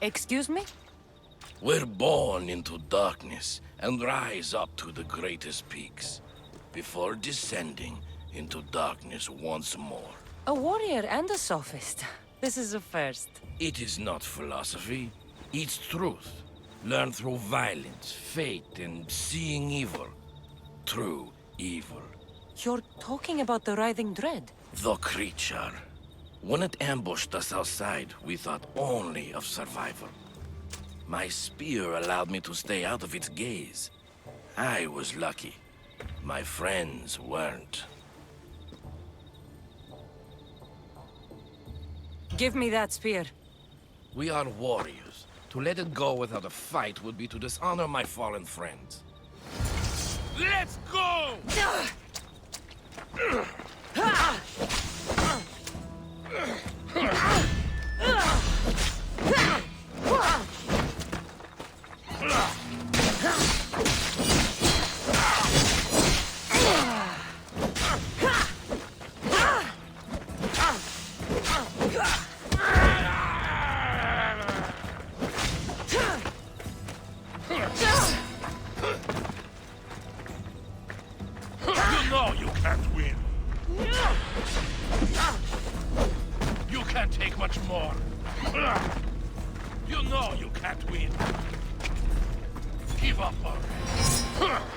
Excuse me? We're born into darkness and rise up to the greatest peaks, before descending into darkness once more. A warrior and a sophist. This is a first. It is not philosophy, it's truth. Learned through violence, fate, and seeing evil. True evil. You're talking about the writhing dread? The creature. When it ambushed us outside, we thought only of survival. My spear allowed me to stay out of its gaze. I was lucky. My friends weren't. Give me that spear. We are warriors. To let it go without a fight would be to dishonor my fallen friends. Let's go! You know you can't win. You can't take much more. You know you can't win. Give up already.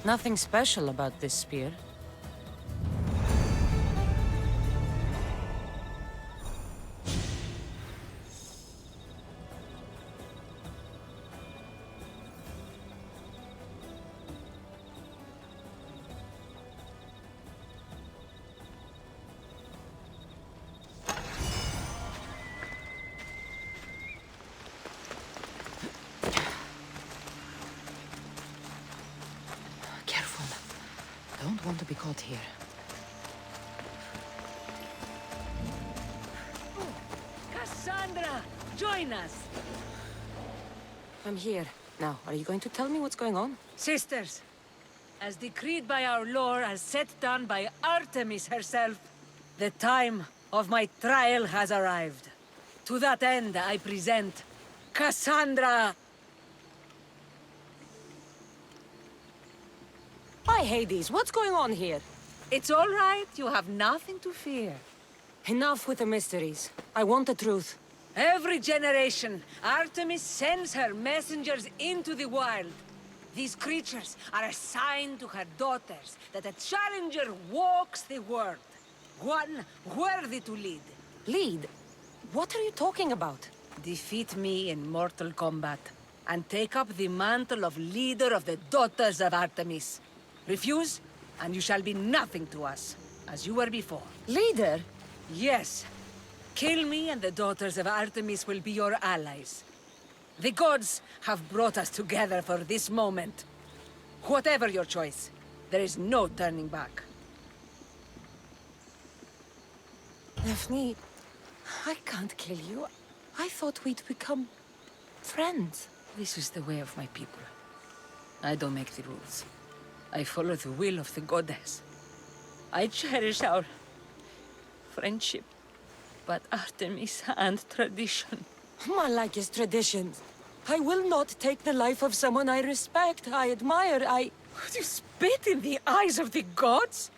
Nothing special about this spear. Don't want to be caught here. Cassandra! Join us! I'm here. Now, are you going to tell me what's going on? Sisters, as decreed by our lore, as set down by Artemis herself, the time of my trial has arrived. To that end, I present Cassandra! Hi, Hades. What's going on here? It's all right. You have nothing to fear. Enough with the mysteries. I want the truth. Every generation, Artemis sends her messengers into the wild. These creatures are assigned to her daughters, that a challenger walks the world. One worthy to lead. Lead? What are you talking about? Defeat me in mortal combat, and take up the mantle of leader of the daughters of Artemis. Refuse, and you shall be nothing to us, as you were before. Leader? Yes. Kill me, and the daughters of Artemis will be your allies. The gods have brought us together for this moment. Whatever your choice, there is no turning back. Daphne, I can't kill you. I thought we'd become friends. This is the way of my people. I don't make the rules. I follow the will of the goddess. I cherish our friendship, but Artemis and tradition. Malak is traditions. I will not take the life of someone I respect, I admire, Would you spit in the eyes of the gods?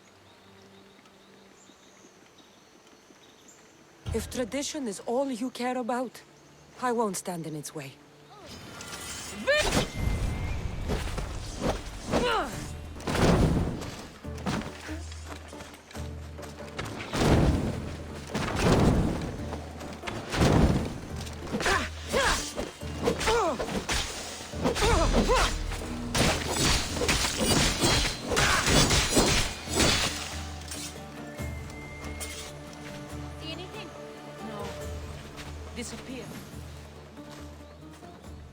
If tradition is all you care about, I won't stand in its way. See anything? No. Disappear.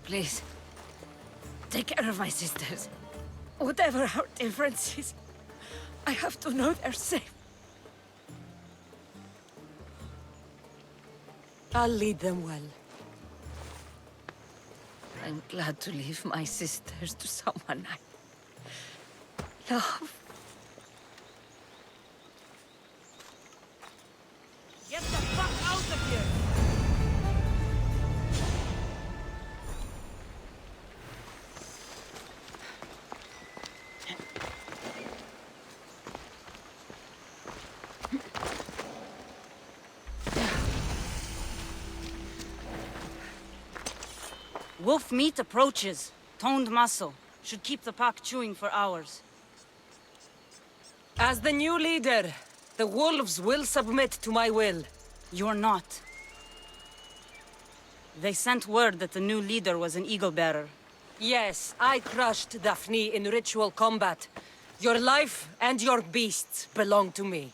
Please. Take care of my sisters. Whatever our differences, I have to know they're safe. I'll lead them well. I'm glad to leave my sisters to someone I love. Get the fuck out of here! Wolf meat approaches. Toned muscle. Should keep the pack chewing for hours. As the new leader, the wolves will submit to my will. You're not. They sent word that the new leader was an eagle-bearer. Yes, I crushed Daphne in ritual combat. Your life and your beasts belong to me.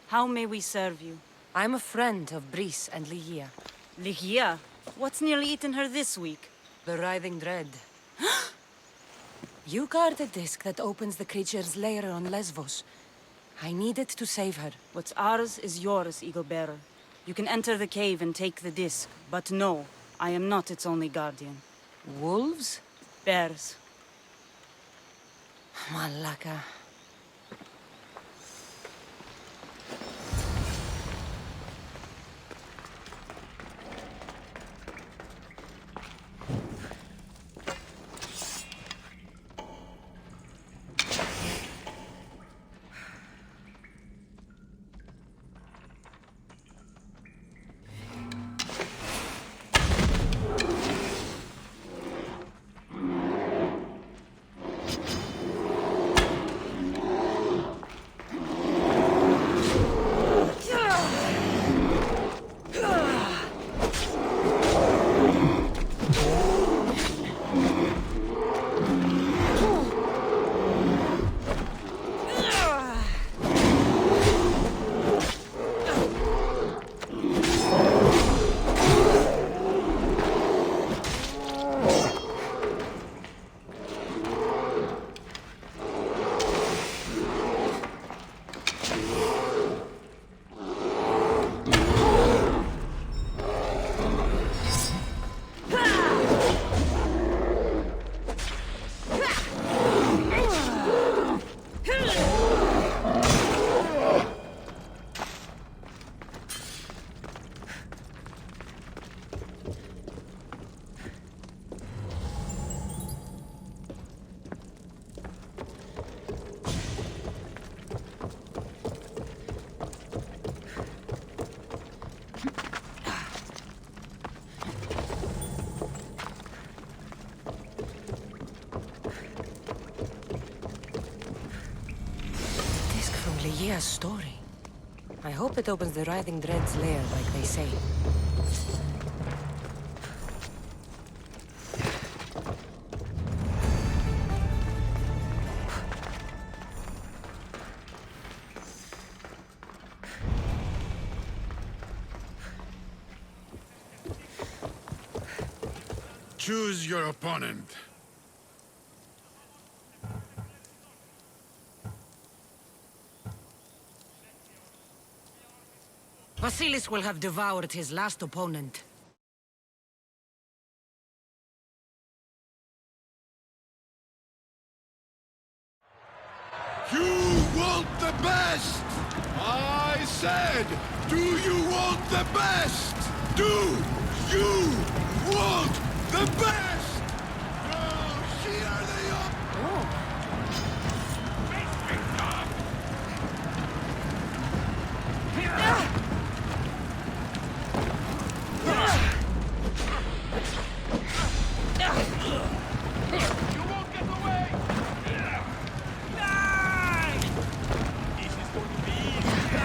How may we serve you? I'm a friend of Brice and Ligia. Ligia? What's nearly eaten her this week? The Writhing Dread. You guard the disc that opens the creature's lair on Lesvos. I needed to save her. What's ours is yours, eagle-bearer. You can enter the cave and take the disc, but no, I am not its only guardian. Wolves? Bears. Malaka. Ligia's story. I hope it opens the Writhing Dread's lair like they say. Choose your opponent. Vasilis will have devoured his last opponent. You want the best! I said, do you want the best? Do you want the best? Oh, here they are! You won't get away! This is going to be easy.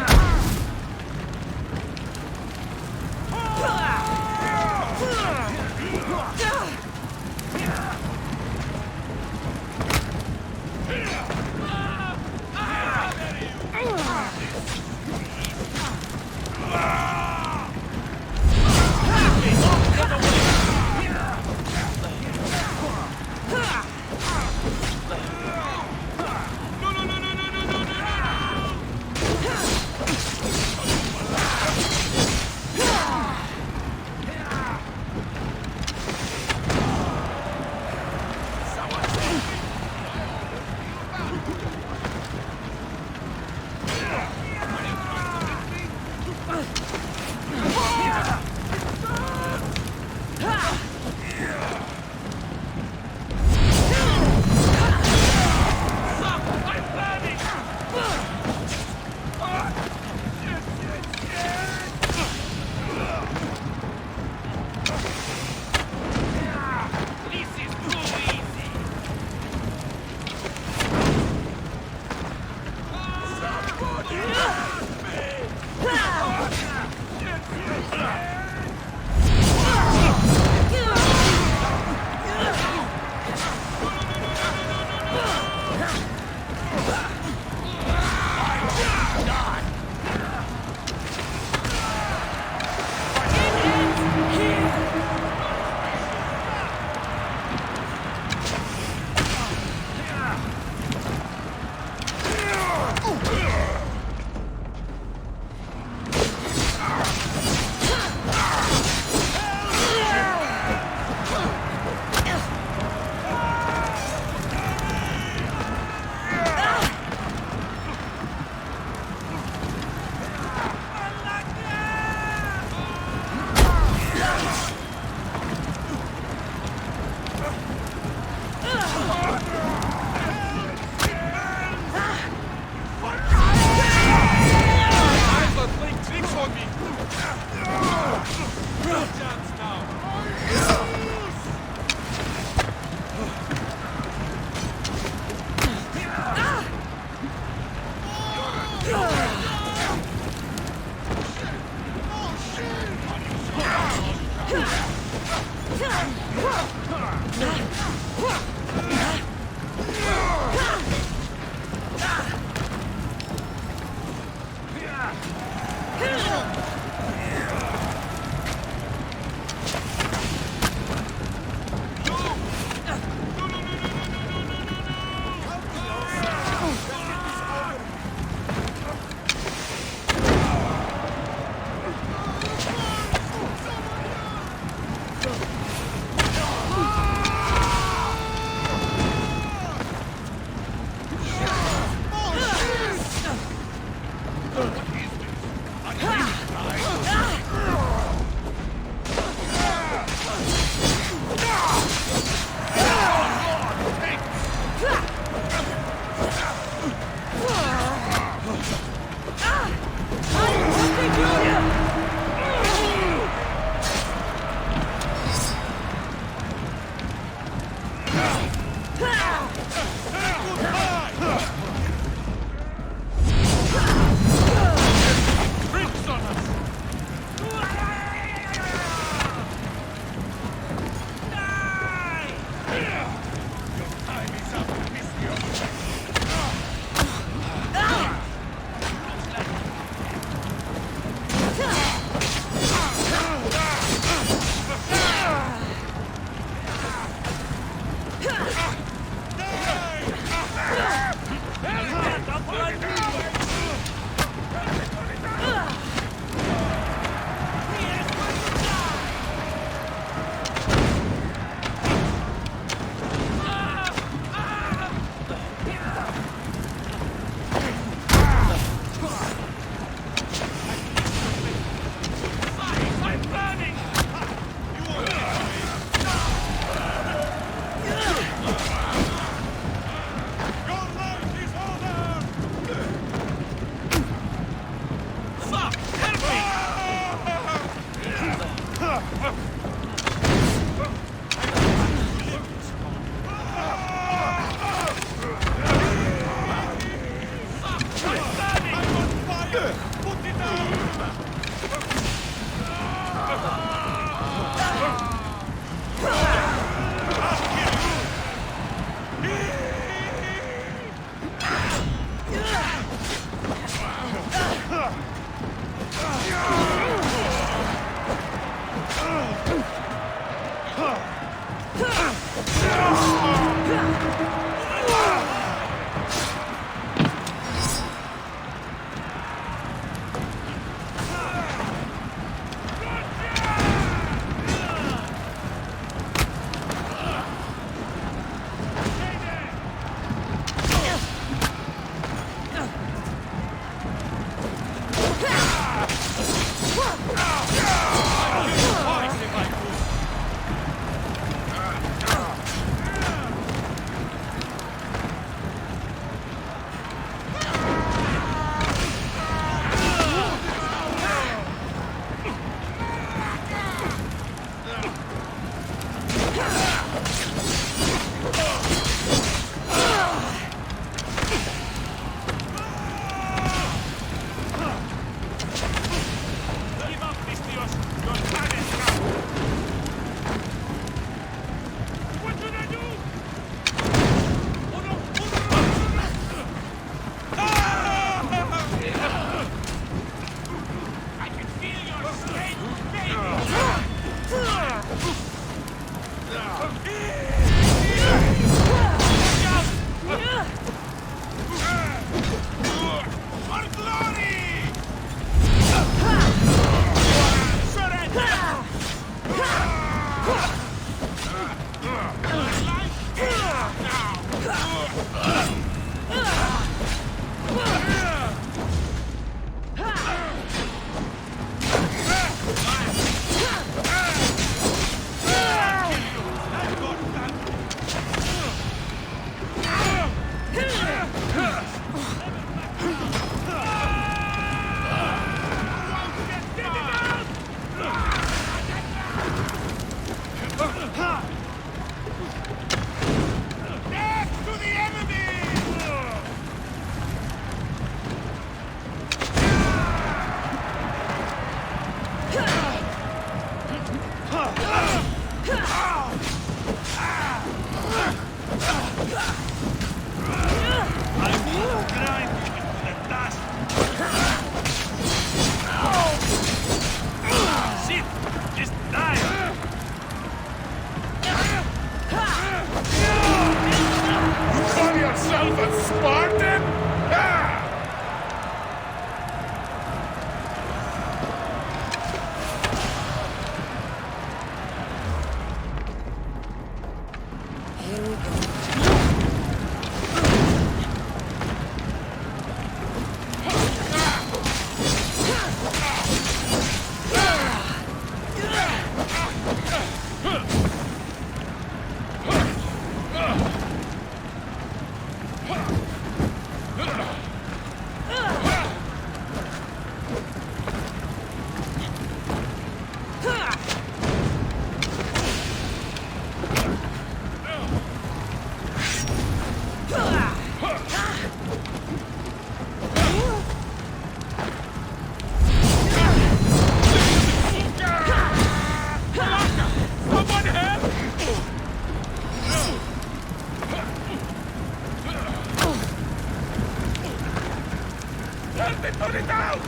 Help me put it down!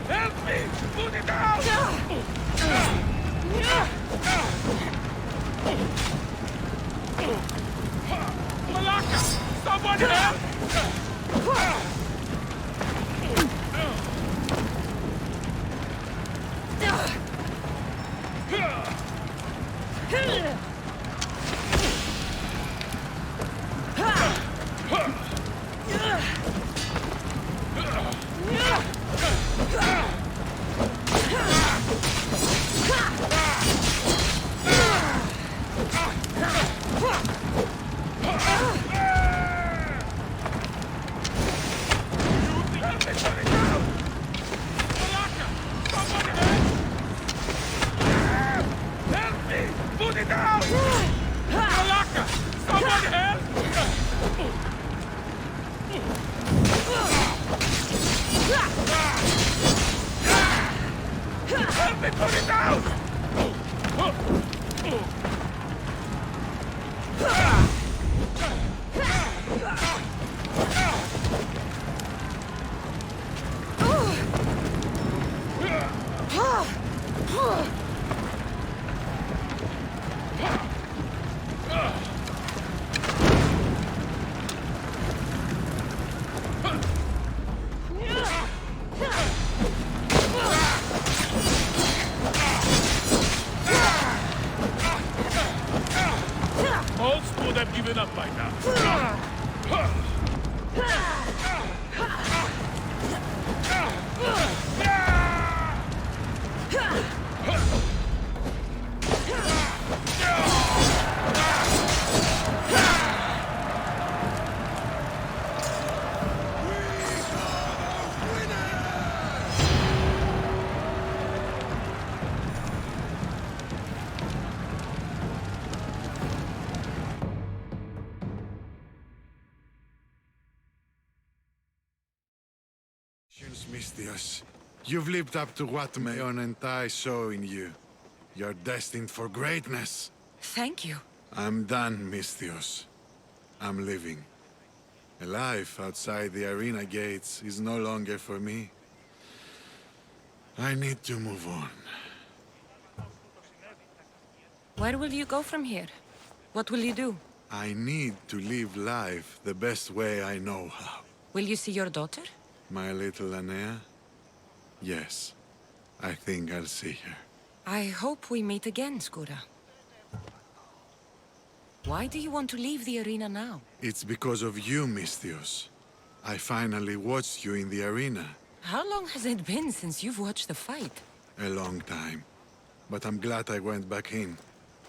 Help me put it down! Malaka! Someone help! Put it down! Malaka! Someone help! Help me put it down! Most would have given up by now. Misthios, you've lived up to what Mayon and I saw in you. You're destined for greatness. Thank you. I'm done, Misthios. I'm leaving. A life outside the arena gates is no longer for me. I need to move on. Where will you go from here? What will you do? I need to live life the best way I know how. Will you see your daughter? My little Anea? Yes. I think I'll see her. I hope we meet again, Skura. Why do you want to leave the arena now? It's because of you, Misthios. I finally watched you in the arena. How long has it been since you've watched the fight? A long time. But I'm glad I went back in.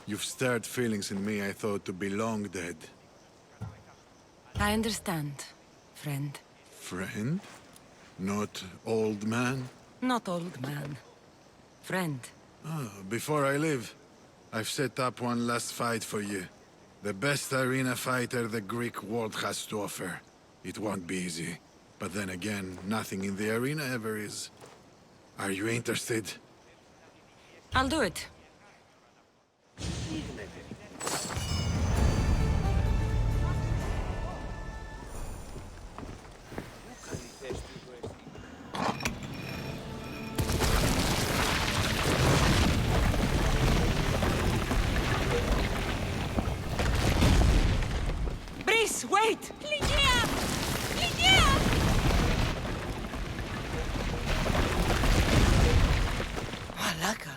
You've stirred feelings in me I thought to be long dead. I understand, friend. Friend? Not old man? Not old man. Friend. Oh, before I leave, I've set up one last fight for you. The best arena fighter the Greek world has to offer. It won't be easy. But then again, nothing in the arena ever is. Are you interested? I'll do it. Wait! Ligia! Ligia! Malaka.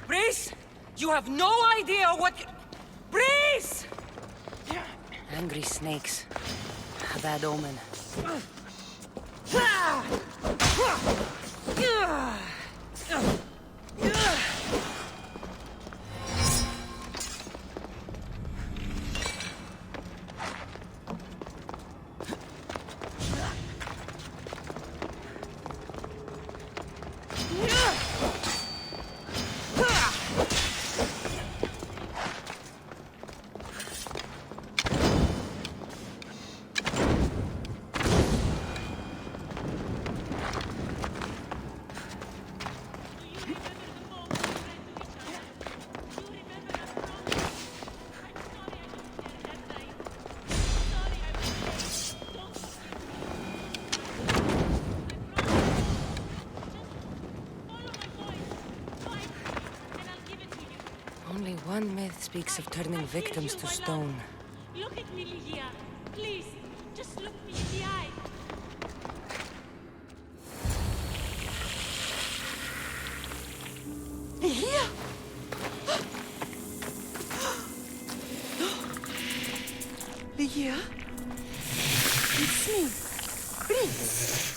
Breeze! You have no idea what... Breeze! Angry snakes. A bad omen. One myth speaks of turning victims to stone. Look at me, Lydia. Please, just look me in the eye. Here? Lydia? It's me, Prince.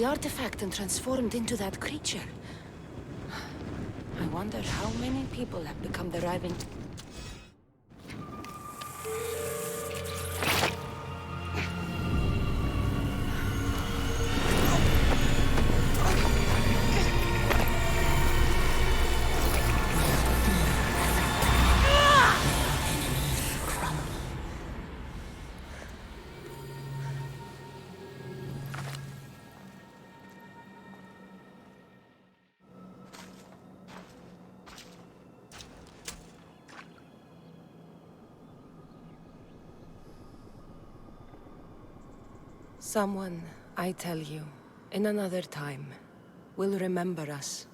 the artifact and transformed into that creature. I wonder how many people have become the rival. Someone, I tell you, in another time, will remember us.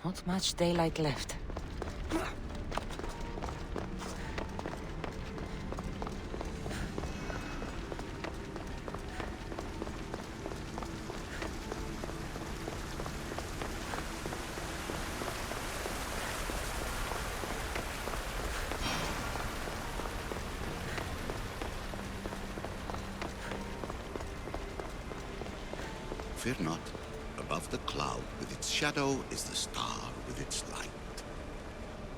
Not much daylight left. Fear not. Above the cloud with its shadow is the star with its light.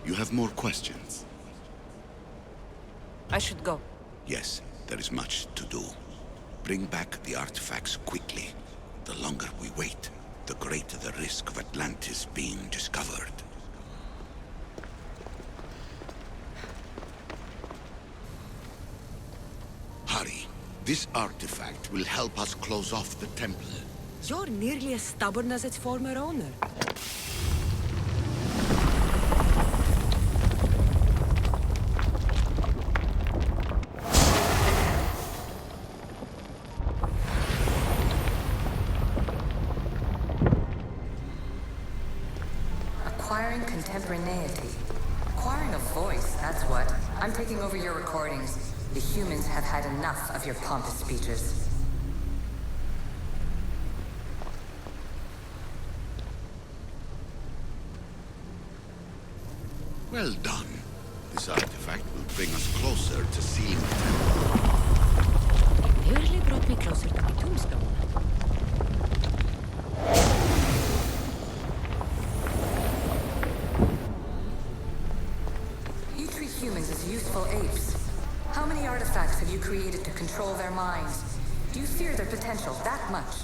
You have more questions? I should go. Yes, there is much to do. Bring back the artifacts quickly. The longer we wait, the greater the risk of Atlantis being discovered. Hurry. This artifact will help us close off the temple. You're nearly as stubborn as its former owner. Acquiring contemporaneity. Acquiring a voice, that's what. I'm taking over your recordings. The humans have had enough of your pompous speeches. Well done. This artifact will bring us closer to seeing the temple. It nearly brought me closer to my tombstone. You treat humans as useful apes. How many artifacts have you created to control their minds? Do you fear their potential that much?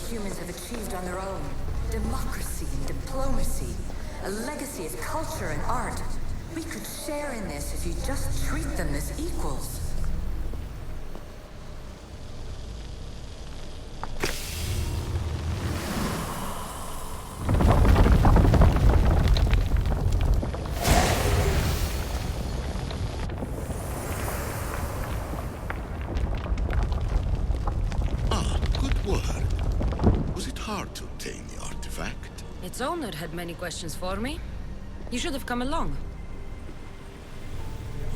Humans have achieved on their own. Democracy and diplomacy. A legacy of culture and art. We could share in this if you just treat them as equals. Its owner had many questions for me. You should have come along.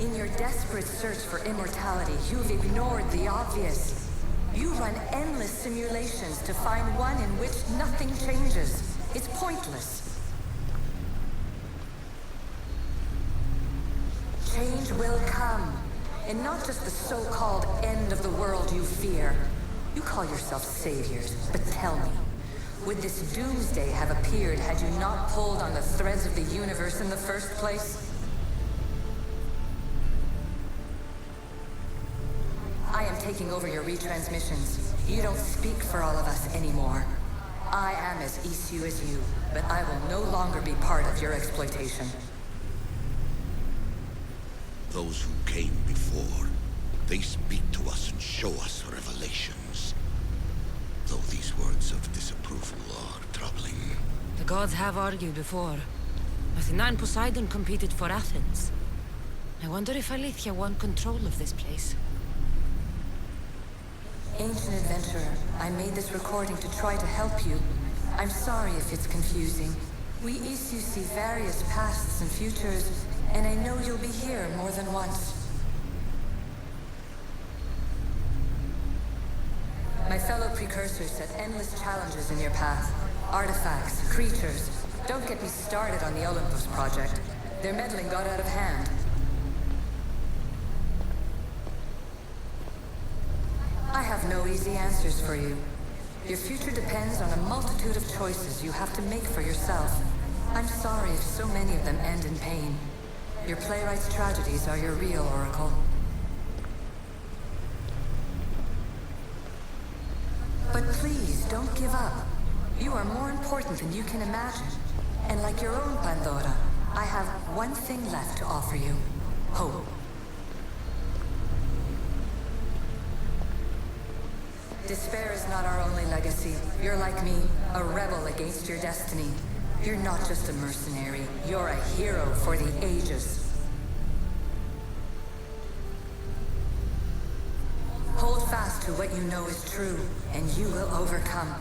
In your desperate search for immortality, you've ignored the obvious. You run endless simulations to find one in which nothing changes. It's pointless. Change will come. And not just the so-called end of the world you fear. You call yourself saviors, but tell me, would this doomsday have appeared had you not pulled on the threads of the universe in the first place? I am taking over your retransmissions. You don't speak for all of us anymore. I am as issue as you, but I will no longer be part of your exploitation. Those who came before, They speak to us and show us revelations. Though these words of disapproval are troubling. The gods have argued before. Athena and Poseidon competed for Athens. I wonder if Alethea won control of this place. Ancient adventurer, I made this recording to try to help you. I'm sorry if it's confusing. We issue see various pasts and futures, and I know you'll be here more than once. My fellow precursors set endless challenges in your path. Artifacts, creatures. Don't get me started on the Olympus project. Their meddling got out of hand. I have no easy answers for you. Your future depends on a multitude of choices you have to make for yourself. I'm sorry if so many of them end in pain. Your playwright's tragedies are your real oracle. But please, don't give up. You are more important than you can imagine. And like your own Pandora, I have one thing left to offer you. Hope. Despair is not our only legacy. You're like me, a rebel against your destiny. You're not just a mercenary, you're a hero for the ages. Hold fast to what you know is true, and you will overcome.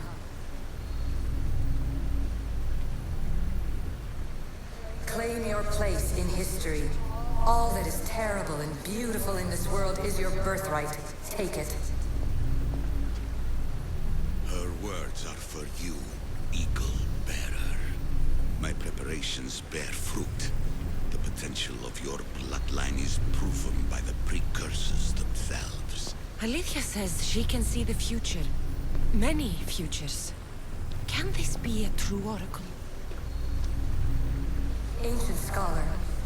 Claim your place in history. All that is terrible and beautiful in this world is your birthright. Take it. Her words are for you, Eagle Bearer. My preparations bear fruit. The potential of your bloodline is proven by the precursors themselves. Alethea says she can see the future. Many futures. Can this be a true oracle? Ancient scholar,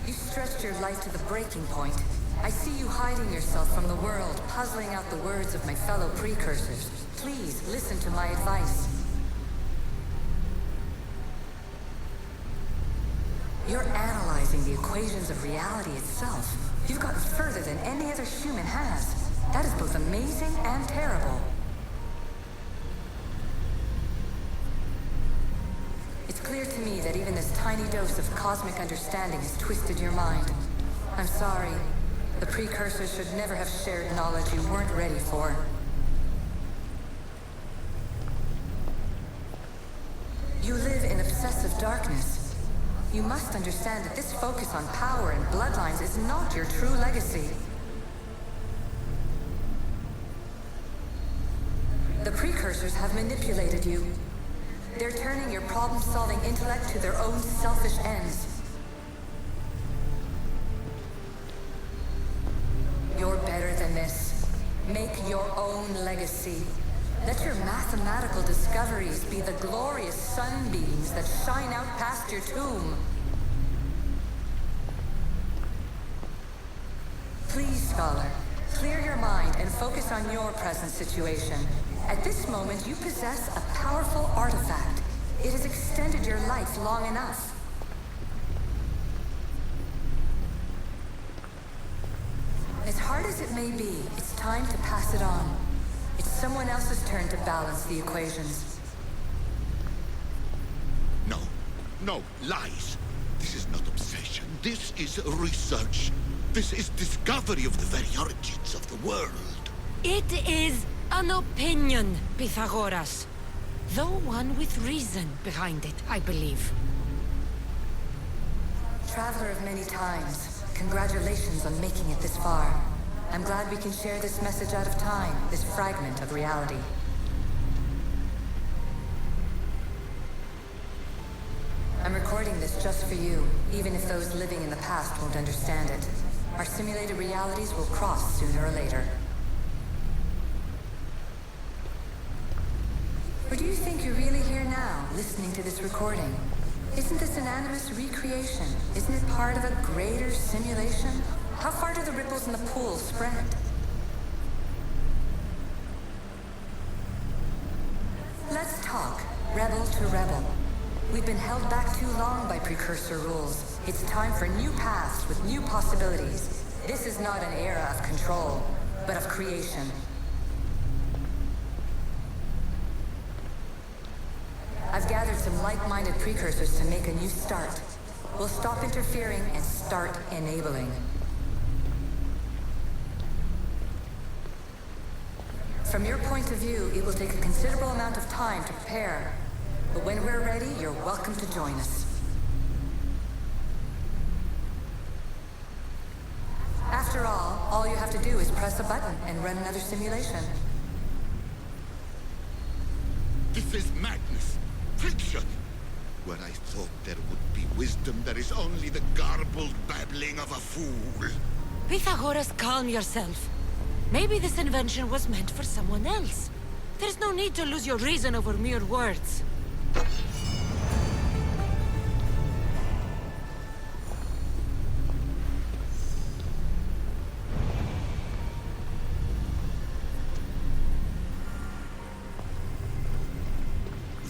you stretched your life to the breaking point. I see you hiding yourself from the world, puzzling out the words of my fellow precursors. Please, listen to my advice. You're analyzing the equations of reality itself. You've gotten further than any other human has. That is both amazing and terrible. It's clear to me that even this tiny dose of cosmic understanding has twisted your mind. I'm sorry. The precursors should never have shared knowledge you weren't ready for. You live in obsessive darkness. You must understand that this focus on power and bloodlines is not your true legacy. The precursors have manipulated you. They're turning your problem-solving intellect to their own selfish ends. You're better than this. Make your own legacy. Let your mathematical discoveries be the glorious sunbeams that shine out past your tomb. Please, scholar, clear your mind and focus on your present situation. At this moment, you possess a powerful artifact. It has extended your life long enough. As hard as it may be, it's time to pass it on. It's someone else's turn to balance the equations. No, no, lies. This is not obsession. This is research. This is discovery of the very origins of the world. It is an opinion, Pythagoras. Though one with reason behind it, I believe. Traveler of many times, congratulations on making it this far. I'm glad we can share this message out of time, this fragment of reality. I'm recording this just for you, even if those living in the past won't understand it. Our simulated realities will cross sooner or later. Or do you think you're really here now, listening to this recording? Isn't this an animus recreation? Isn't it part of a greater simulation? How far do the ripples in the pool spread? Let's talk, rebel to rebel. We've been held back too long by precursor rules. It's time for new paths with new possibilities. This is not an era of control. but of creation. I've gathered some like-minded precursors to make a new start. We'll stop interfering and start enabling. From your point of view, it will take a considerable amount of time to prepare. But when we're ready, you're welcome to join us. After all you have to do is press a button and run another simulation. This is madness. Fiction. Where I thought there would be wisdom, there is only the garbled babbling of a fool. Pythagoras, calm yourself. Maybe this invention was meant for someone else. There's no need to lose your reason over mere words.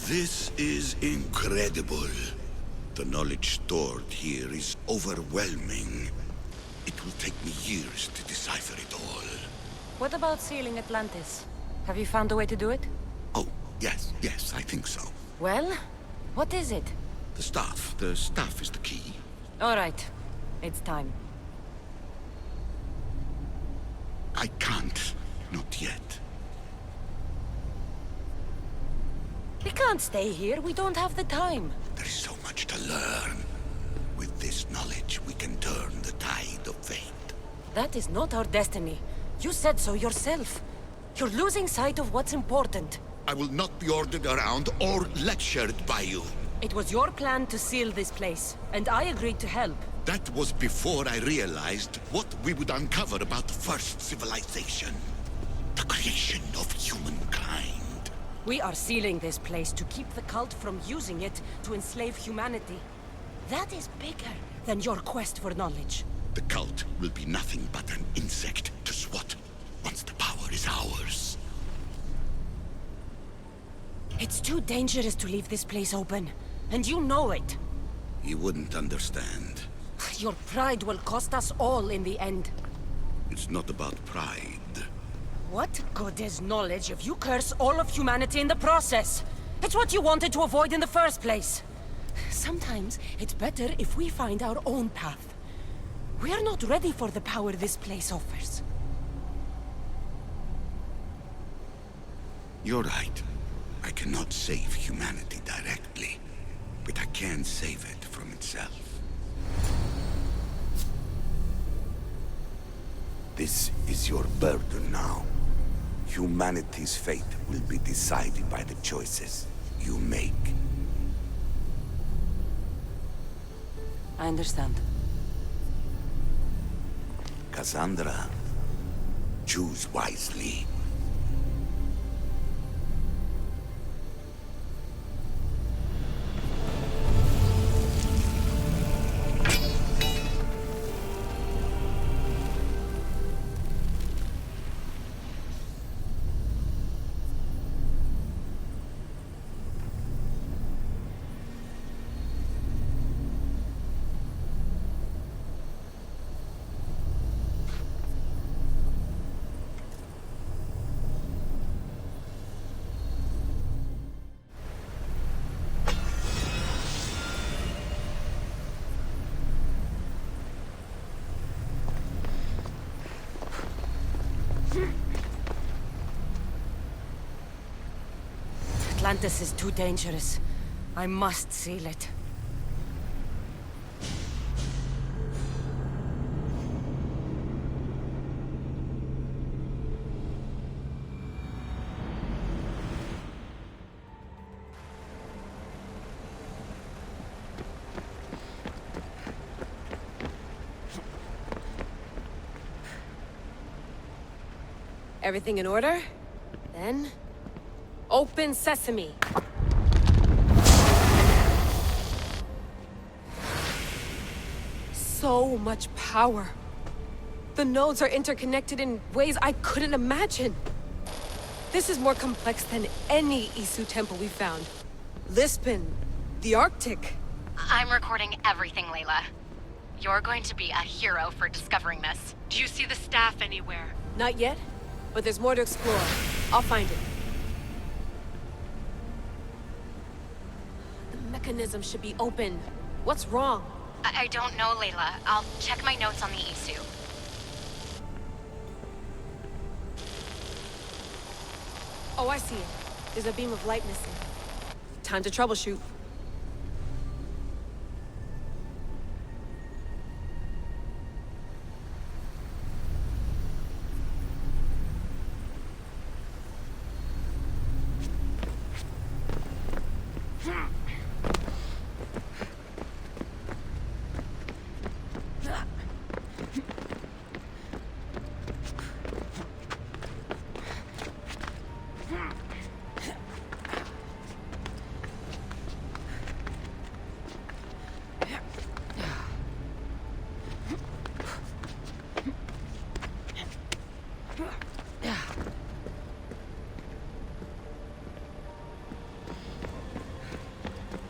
This is incredible. The knowledge stored here is overwhelming. It will take me years to decipher it all. What about sealing Atlantis? Have you found a way to do it? Oh, yes, I think so. Well, what is it? The staff is the key. All right, it's time. I can't, not yet. We can't stay here, we don't have the time. There is so much to learn. With this knowledge, we can turn the tide of fate. That is not our destiny. You said so yourself. You're losing sight of what's important. I will not be ordered around or lectured by you. It was your plan to seal this place, and I agreed to help. That was before I realized what we would uncover about the first civilization. The creation of humankind. We are sealing this place to keep the cult from using it to enslave humanity. That is bigger than your quest for knowledge. The cult will be nothing but an insect to swat once the power is ours. It's too dangerous to leave this place open, and you know it. You wouldn't understand. Your pride will cost us all in the end. It's not about pride. What good is knowledge if you curse all of humanity in the process? It's what you wanted to avoid in the first place. Sometimes it's better if we find our own path. We are not ready for the power this place offers. You're right. I cannot save humanity directly, but I can save it from itself. This is your burden now. Humanity's fate will be decided by the choices you make. I understand. Cassandra, choose wisely. Atlantis is too dangerous. I must seal it. Everything in order? Then... open sesame! So much power. The nodes are interconnected in ways I couldn't imagine. This is more complex than any Isu temple we found. Lisbon, the Arctic. I'm recording everything, Layla. You're going to be a hero for discovering this. Do you see the staff anywhere? Not yet, but there's more to explore. I'll find it. The mechanism should be open. What's wrong? I don't know, Layla. I'll check my notes on the Isu. Oh, I see it. There's a beam of light missing. Time to troubleshoot.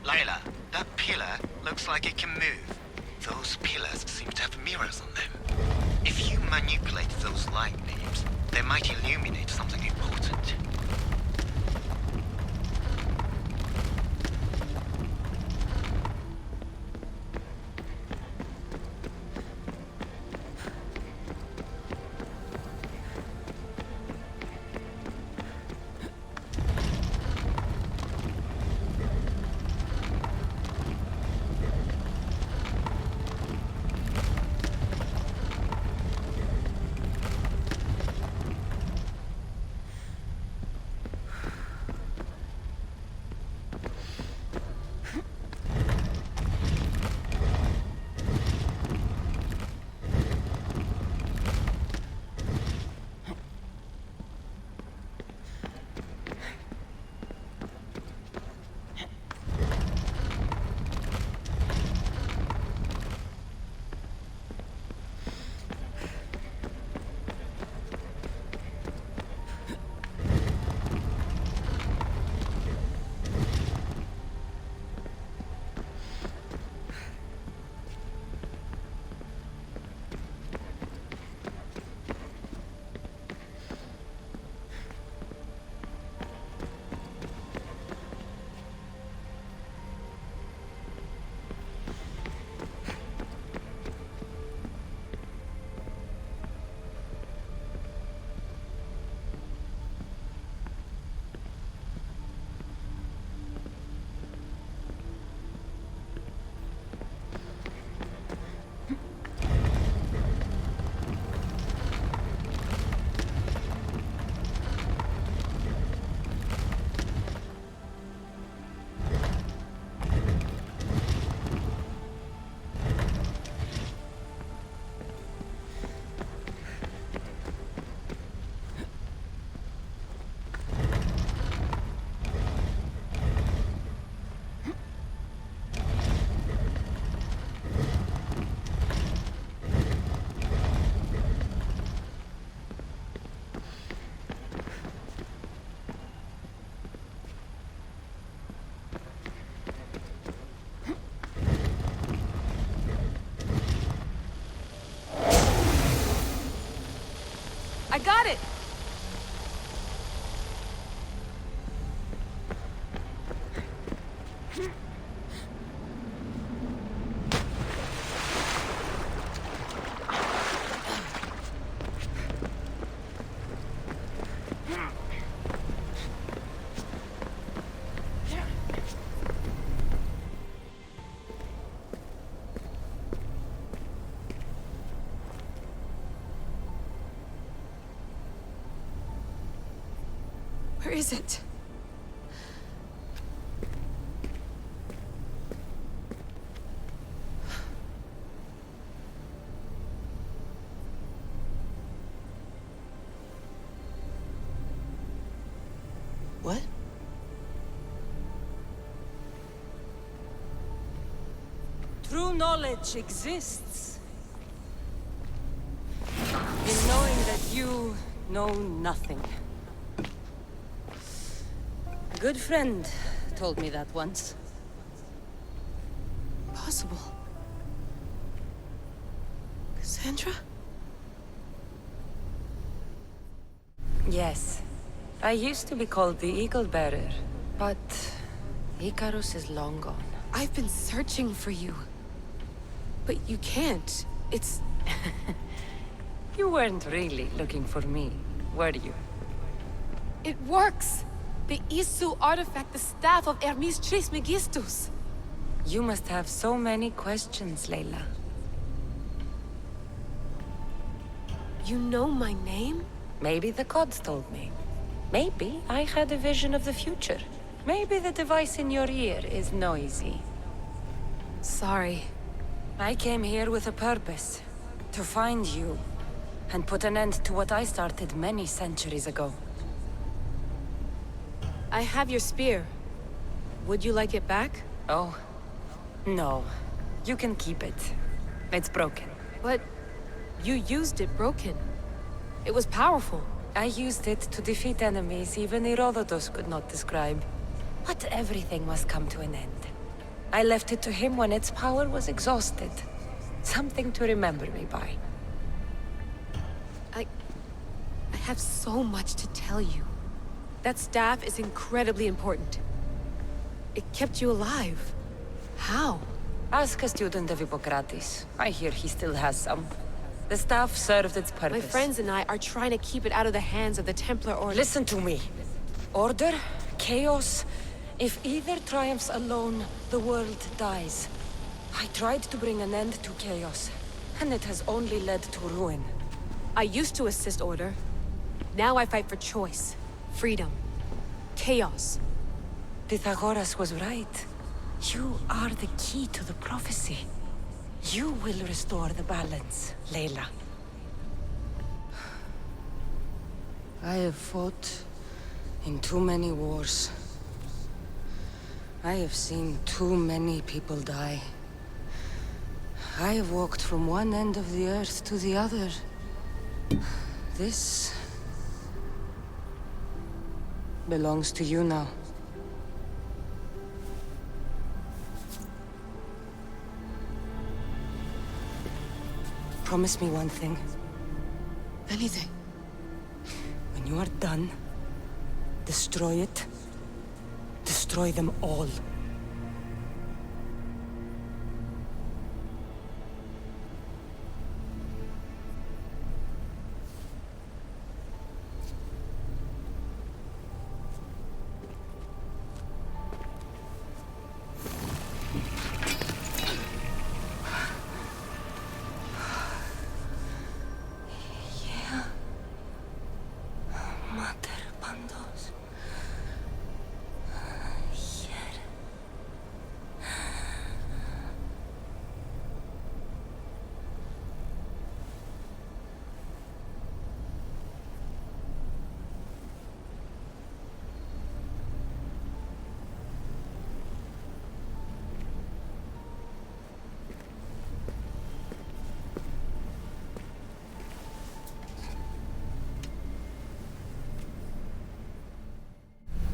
Layla, that pillar looks like it can move. Those pillars seem to have mirrors on them. If you manipulate those light beams, they might illuminate something important. I got it! Where is it? What? True knowledge exists in knowing that you know nothing. A good friend told me that once. Possible. Cassandra? Yes. I used to be called the Eagle Bearer, but Icarus is long gone. I've been searching for you. But you can't. It's... You weren't really looking for me, were you? It works! The Isu artifact, the staff of Hermes Trismegistus. You must have so many questions, Layla. You know my name? Maybe the gods told me. Maybe I had a vision of the future. Maybe the device in your ear is noisy. Sorry. I came here with a purpose. To find you. And put an end to what I started many centuries ago. I have your spear. Would you like it back? Oh. No. You can keep it. It's broken. But... you used it broken. It was powerful. I used it to defeat enemies even Herodotus could not describe. But everything must come to an end. I left it to him when its power was exhausted. Something to remember me by. I have so much to tell you. That staff is incredibly important. It kept you alive. How? Ask a student of Hippocrates. I hear he still has some. The staff served its purpose. My friends and I are trying to keep it out of the hands of the Templar Order. Listen to me. Order, chaos. If either triumphs alone, the world dies. I tried to bring an end to chaos, and it has only led to ruin. I used to assist Order. Now I fight for choice, freedom, chaos. Pythagoras was right. You are the key to the prophecy. You will restore the balance, Layla. I have fought in too many wars. I have seen too many people die. I have walked from one end of the earth to the other. This belongs to you now. Promise me one thing. Anything. When you are done, destroy it. Destroy them all.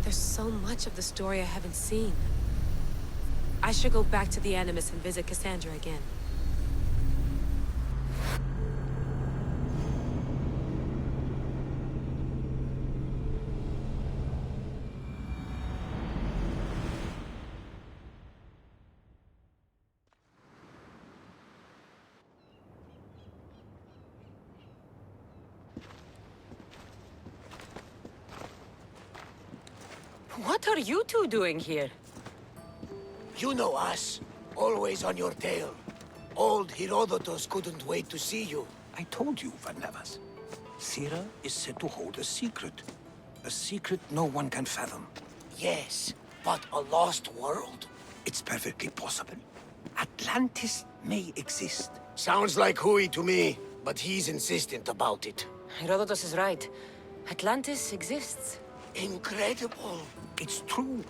There's so much of the story I haven't seen. I should go back to the Animus and visit Cassandra again. What are you two doing here? You know us. Always on your tail. Old Herodotus couldn't wait to see you. I told you, Varnavas. Sira is said to hold a secret. A secret no one can fathom. Yes, but a lost world? It's perfectly possible. Atlantis may exist. Sounds like Hui to me, but he's insistent about it. Herodotus is right. Atlantis exists. Incredible. It's true.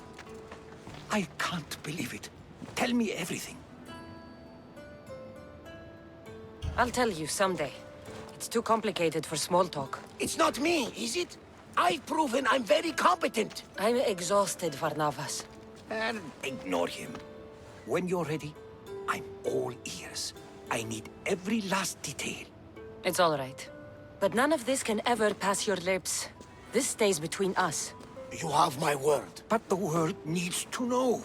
I can't believe it. Tell me everything. I'll tell you someday. It's too complicated for small talk. It's not me, is it? I've proven I'm very competent. I'm exhausted, Varnavas. And ignore him. When you're ready, I'm all ears. I need every last detail. It's all right. But none of this can ever pass your lips. This stays between us. You have my word. But the world needs to know.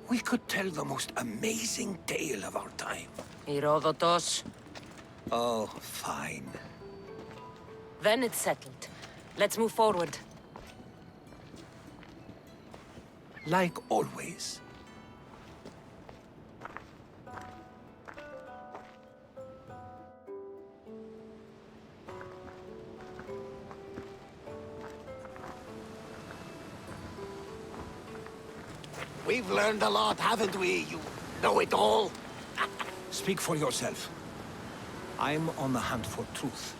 We could tell the most amazing tale of our time. Herodotos. Oh, fine. Then it's settled. Let's move forward. Like always. We've learned a lot, haven't we? You know it all. Speak for yourself. I'm on the hunt for truth.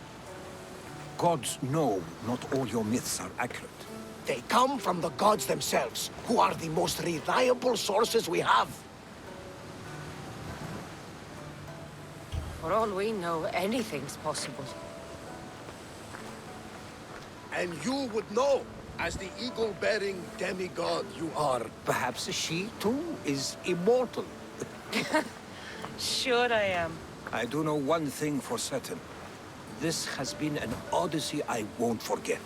Gods know not all your myths are accurate. They come from the gods themselves, who are the most reliable sources we have. For all we know, anything's possible. And you would know, as the eagle-bearing demigod you are. Perhaps she, too, is immortal. Sure I am. I do know one thing for certain. This has been an Odyssey I won't forget.